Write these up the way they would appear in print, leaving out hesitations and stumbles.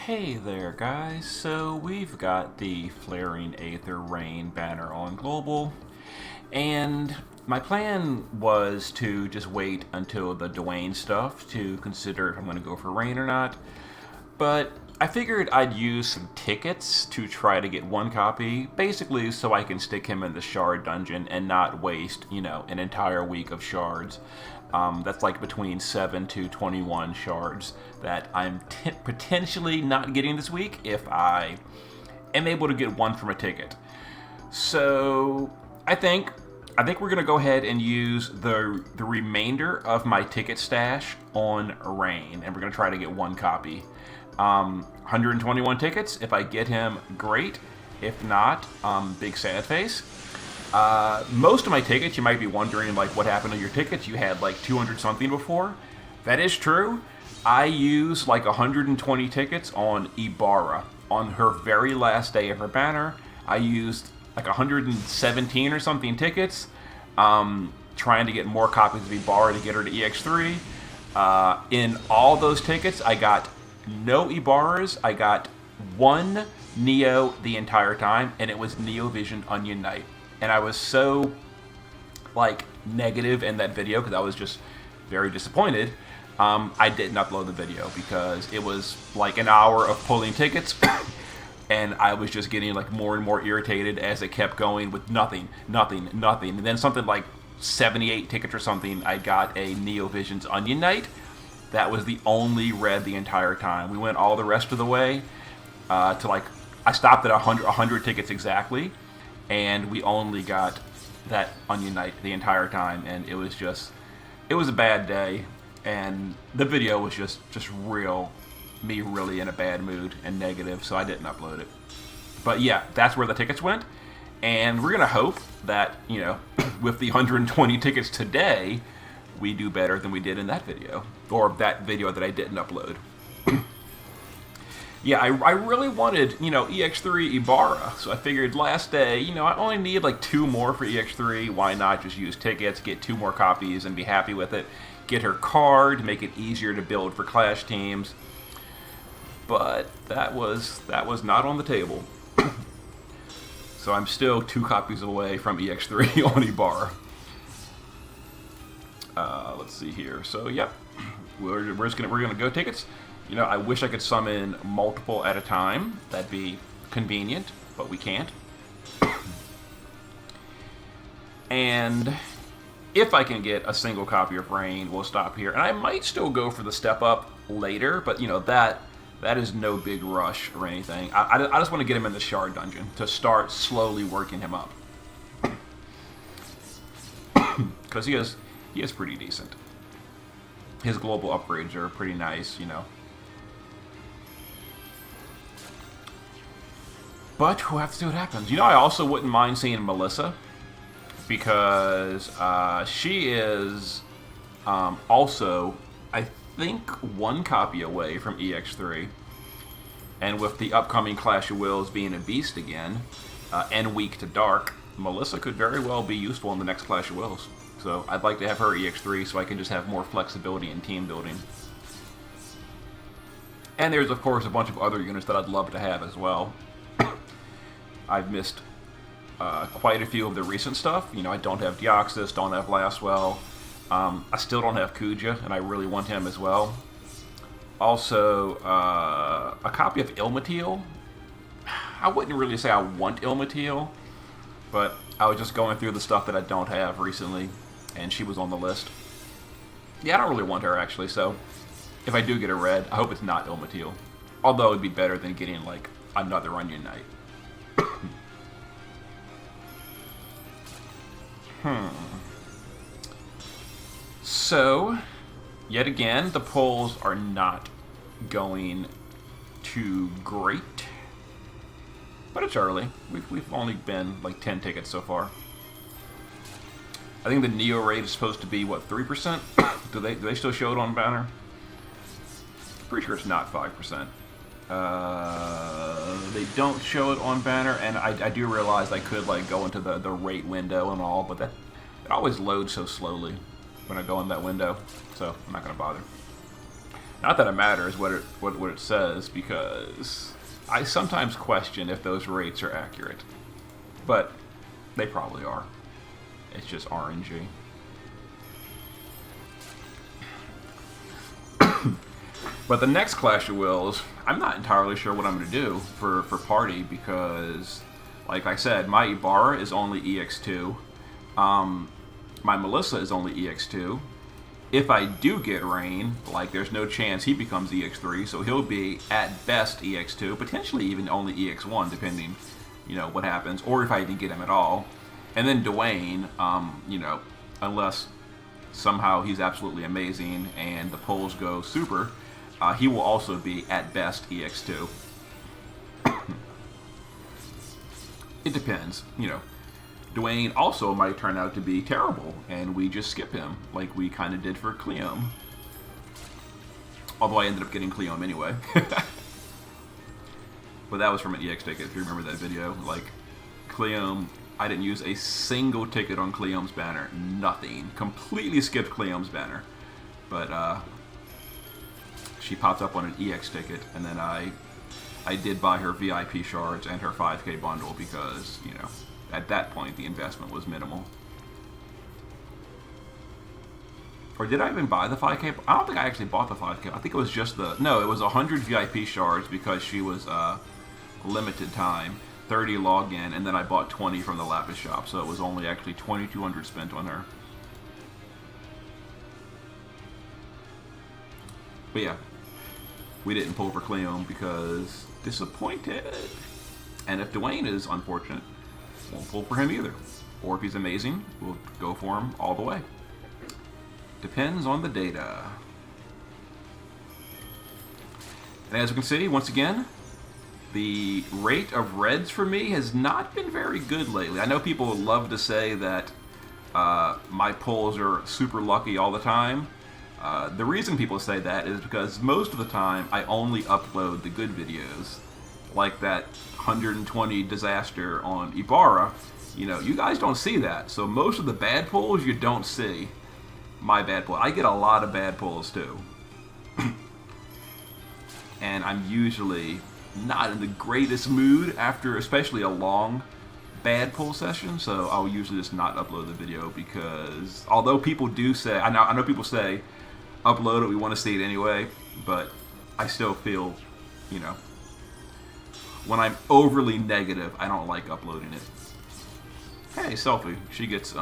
Hey there guys, so we've got the Flaring Aether Rain banner on Global, and my plan was to just wait until the Dwayne stuff to consider if I'm going to go for Rain or not, but I figured I'd use some tickets to try to get one copy, basically so I can stick him in the Shard dungeon and not waste, an entire week of shards. That's like between 7 to 21 shards that I'm potentially not getting this week if I am able to get one from a ticket. So I think we're gonna go ahead and use the remainder of my ticket stash on Rain, and we're gonna try to get one copy. 121 tickets. If I get him, great. If not, big sad face. Most of my tickets, you might be wondering, like, what happened to your tickets? You had like 200 something before. That is true. I used like 120 tickets on Ibarra. On her very last day of her banner, I used like 117 or something tickets, trying to get more copies of Ibarra to get her to EX3. In all those tickets, I got no Ibarras. I got one Neo the entire time, and it was Neo Vision Onion Knight. And I was so, like, negative in that video because I was just very disappointed. I didn't upload the video because it was like an hour of pulling tickets, and I was just getting like more and more irritated as it kept going with nothing. And then something like 78 tickets or something, I got a Neo Vision's Onion Knight. That was the only red the entire time. We went all the rest of the way to like, I stopped at 100 tickets exactly. And we only got that Onion Knight the entire time, and it was a bad day, and the video was just me really in a bad mood and negative, so I didn't upload it. But yeah, that's where the tickets went, and we're gonna hope that, with the 120 tickets today, we do better than we did in that video, or that video that I didn't upload. Yeah, I really wanted, EX3 Ibarra, so I figured last day, I only need like 2 more for EX3, why not just use tickets, get 2 more copies and be happy with it, get her card, make it easier to build for Clash teams, but that was not on the table. So I'm still 2 copies away from EX3 on Ibarra. Let's see here, so yep, we're gonna go tickets. I wish I could summon multiple at a time. That'd be convenient, but we can't. And if I can get a single copy of Rain, we'll stop here. And I might still go for the step up later, but that is no big rush or anything. I just want to get him in the Shard dungeon to start slowly working him up. Because he is pretty decent. His global upgrades are pretty nice, But we'll have to see what happens. I also wouldn't mind seeing Melissa, because she is also, I think, 1 copy away from EX3. And with the upcoming Clash of Wills being a beast again, and weak to dark, Melissa could very well be useful in the next Clash of Wills. So I'd like to have her EX3 so I can just have more flexibility in team building. And there's, of course, a bunch of other units that I'd love to have as well. I've missed quite a few of the recent stuff. I don't have Deoxys, don't have Laswell. I still don't have Kuja, and I really want him as well. Also, a copy of Ilmateal. I wouldn't really say I want Ilmateal, but I was just going through the stuff that I don't have recently, and she was on the list. Yeah, I don't really want her, actually, so if I do get a red, I hope it's not Ilmateal. Although it'd be better than getting, like, another Onion Knight. So, yet again, the polls are not going too great. But it's early. We've only been like 10 tickets so far. I think the Neo rate is supposed to be, what, 3%? Do they still show it on banner? Pretty sure it's not 5%. They don't show it on banner, and I do realize I could like go into the rate window and all, but it always loads so slowly when I go in that window, so I'm not going to bother. Not that it matters what it says, because I sometimes question if those rates are accurate, but they probably are. It's just RNG. But the next Clash of Wills, I'm not entirely sure what I'm going to do for party, because, like I said, my Ibarra is only EX2. My Melissa is only EX2. If I do get Rain, like, there's no chance he becomes EX3, so he'll be at best EX2, potentially even only EX1, depending, you know, what happens, or if I even get him at all. And then Dwayne, you know, unless somehow he's absolutely amazing and the polls go super, he will also be at best EX2. It depends, you know. Dwayne also might turn out to be terrible, and we just skip him, like we kind of did for Cleom. Although I ended up getting Cleom anyway. But that was from an EX ticket, if you remember that video. Like, Cleom, I didn't use a single ticket on Cleom's banner. Nothing. Completely skipped Cleom's banner. But, she popped up on an EX ticket, and then I did buy her VIP shards and her 5K bundle because, you know, at that point, the investment was minimal. Or did I even buy the 5K? I don't think I actually bought the 5K. I think it was just the... No, it was 100 VIP shards because she was limited time. 30 login, and then I bought 20 from the Lapis shop. So it was only actually 2,200 spent on her. But yeah, we didn't pull for Cleom because disappointed. And if Dwayne is unfortunate, won't pull for him either. Or if he's amazing, we'll go for him all the way. Depends on the data. And as we can see, once again, the rate of reds for me has not been very good lately. I know people love to say that my pulls are super lucky all the time. The reason people say that is because most of the time I only upload the good videos. Like that 120 disaster on Ibarra, you know, you guys don't see that. So most of the bad pulls you don't see. My bad pull. I get a lot of bad pulls too. And I'm usually not in the greatest mood after especially a long bad pull session, so I'll usually just not upload the video because although people do say, I know people say upload it, we want to see it anyway, but I still feel, you know, when I'm overly negative, I don't like uploading it. Hey, Selfie. She gets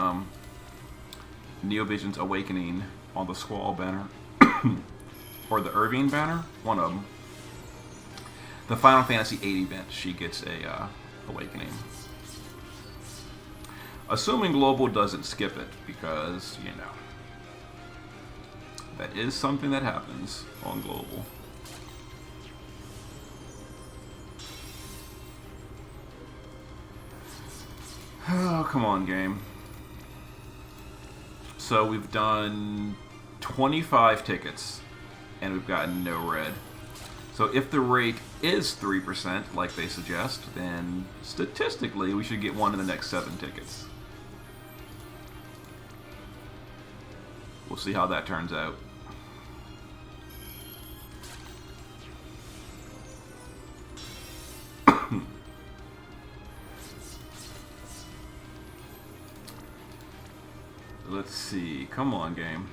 Neovision's Awakening on the Squall banner. Or the Irving banner. One of them. The Final Fantasy VIII event, she gets a Awakening. Assuming Global doesn't skip it, because, you know, that is something that happens on Global. Oh, come on, game. So we've done 25 tickets, and we've gotten no red. So if the rate is 3%, like they suggest, then statistically we should get one in the next 7 tickets. We'll see how that turns out. Let's see. Come on, game.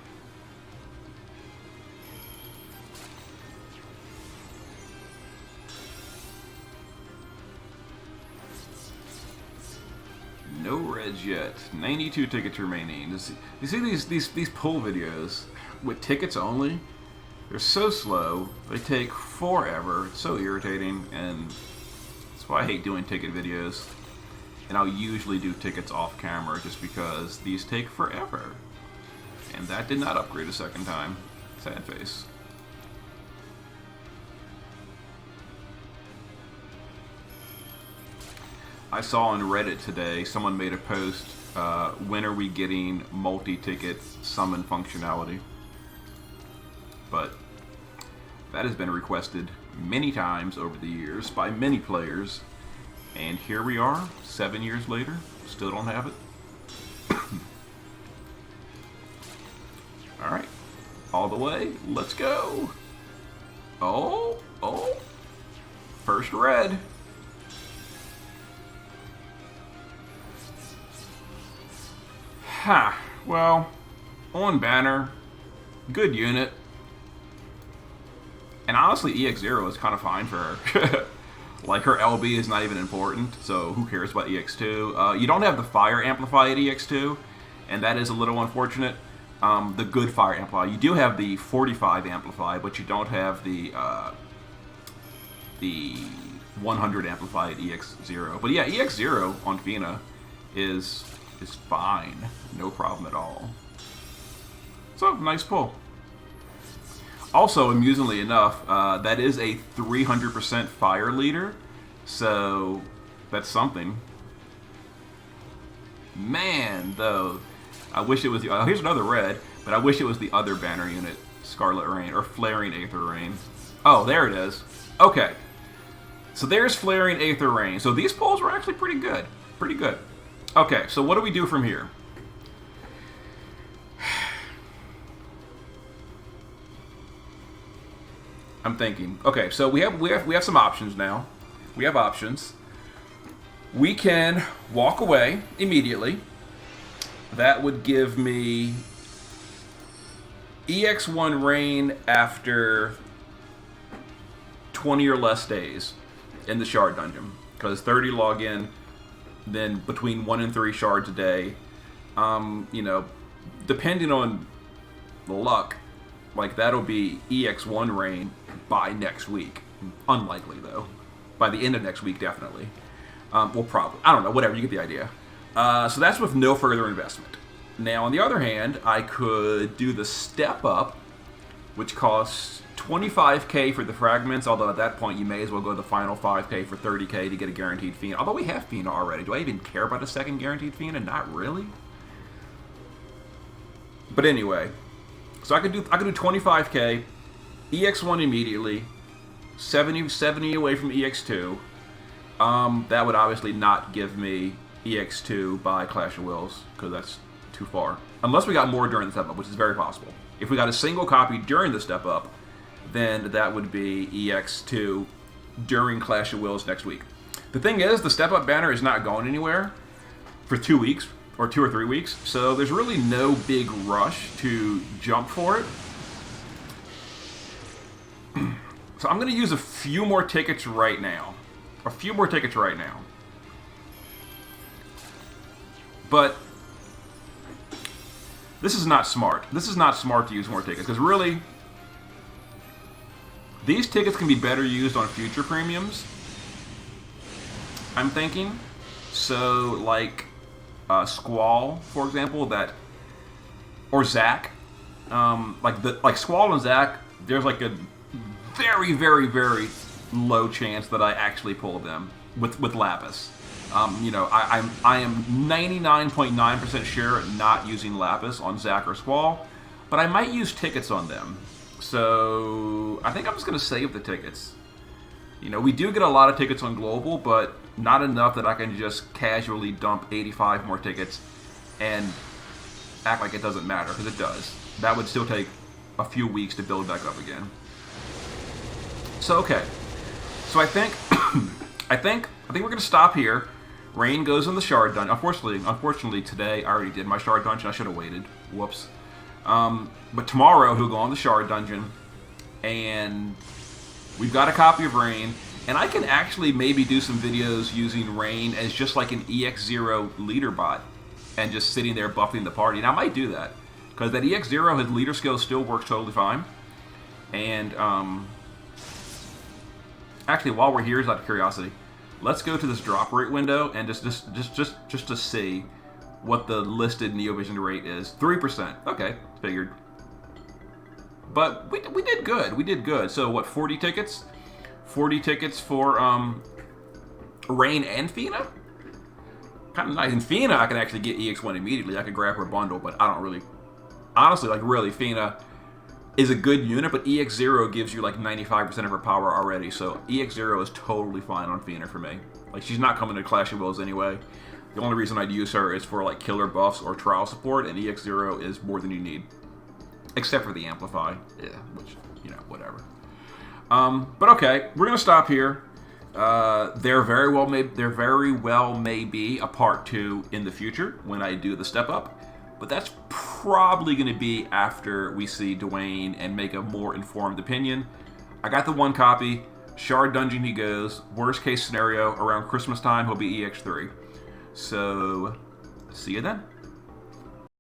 No reds yet. 92 tickets remaining. You see these pull videos with tickets only? They're so slow. They take forever. It's so irritating, and that's why I hate doing ticket videos. And I'll usually do tickets off camera just because these take forever. And that did not upgrade a second time. Sad face. I saw on Reddit today, someone made a post, when are we getting multi-ticket summon functionality? But that has been requested many times over the years by many players. And here we are, 7 years later, still don't have it. Alright, all the way, let's go! Oh, oh. First red. Ha. Well, on banner, good unit. And honestly, EX0 is kind of fine for her. Like, her LB is not even important, so who cares about EX2? You don't have the fire amplify at EX2, and that is a little unfortunate. The good fire amplify. You do have the 45 amplify, but you don't have the 100 amplify at EX0. But yeah, EX0 on Fina is fine. No problem at all. So, nice pull. Also, amusingly enough, that is a 300% fire leader, so that's something. Man, though, I wish it was the... here's another red, but I wish it was the other banner unit, Scarlet Rain, or Flaring Aether Rain. Oh, there it is. Okay. So there's Flaring Aether Rain. So these pulls were actually pretty good. Pretty good. Okay, so what do we do from here? I'm thinking. Okay, so we have some options now. We have options. We can walk away immediately. That would give me EX1 Rain after 20 or less days in the shard dungeon, because 30 login, then between 1 and 3 shards a day. You know, depending on the luck, like that'll be EX1 Rain by next week. Unlikely though. By the end of next week, definitely. Well, probably. I don't know. Whatever. You get the idea. So that's with no further investment. Now, on the other hand, I could do the step up, which costs 25k for the fragments. Although at that point, you may as well go the final 5k for 30k to get a guaranteed Fina. Although we have Fina already. Do I even care about a second guaranteed Fina? Not really. But anyway, so I could do 25k. EX1 immediately, 70 away from EX2. That would obviously not give me EX2 by Clash of Wills, because that's too far. Unless we got more during the step up, which is very possible. If we got a single copy during the step up, then that would be EX2 during Clash of Wills next week. The thing is, the step up banner is not going anywhere for 2 weeks, or 2 or 3 weeks, so there's really no big rush to jump for it. So I'm going to use a few more tickets right now. A few more tickets right now. But this is not smart. This is not smart to use more tickets, because really, these tickets can be better used on future premiums, I'm thinking. So, like Squall, for example, or Zac. Like Squall and Zac, there's like a very, very, very low chance that I actually pull them with Lapis. You know, I am 99.9% sure not using Lapis on Zac or Squall, but I might use tickets on them. So I think I'm just going to save the tickets. You know, we do get a lot of tickets on Global, but not enough that I can just casually dump 85 more tickets and act like it doesn't matter, because it does. That would still take a few weeks to build back up again. So, okay. So I think we're going to stop here. Rain goes in the shard dungeon. Unfortunately, today I already did my shard dungeon. I should have waited. Whoops. But tomorrow he'll go on the shard dungeon, and we've got a copy of Rain, and I can actually maybe do some videos using Rain as just like an EX0 leader bot, and just sitting there buffing the party. And I might do that, because that EX0, his leader skill still works totally fine. And actually, while we're here, just out of curiosity, let's go to this drop rate window and just to see what the listed Neovision rate is. 3%. Okay, figured. But we did good. We did good. So what? 40 tickets? 40 tickets for Rain and Fina. Kind of nice. In Fina, I can actually get EX1 immediately. I could grab her bundle, but I don't really. Honestly, like really, Fina is a good unit, but EX0 gives you like 95% of her power already, so EX0 is totally fine on Fina for me. Like, she's not coming to Clash of Wills anyway. The only reason I'd use her is for like killer buffs or trial support, and EX0 is more than you need. Except for the Amplify, yeah, which, you know, whatever. But okay, we're gonna stop here. There very well may be a part 2 in the future when I do the step up, but that's probably going to be after we see Dwayne and make a more informed opinion. I got the 1 copy. Shard Dungeon he goes. Worst case scenario, around Christmas time he'll be EX3. So, see you then.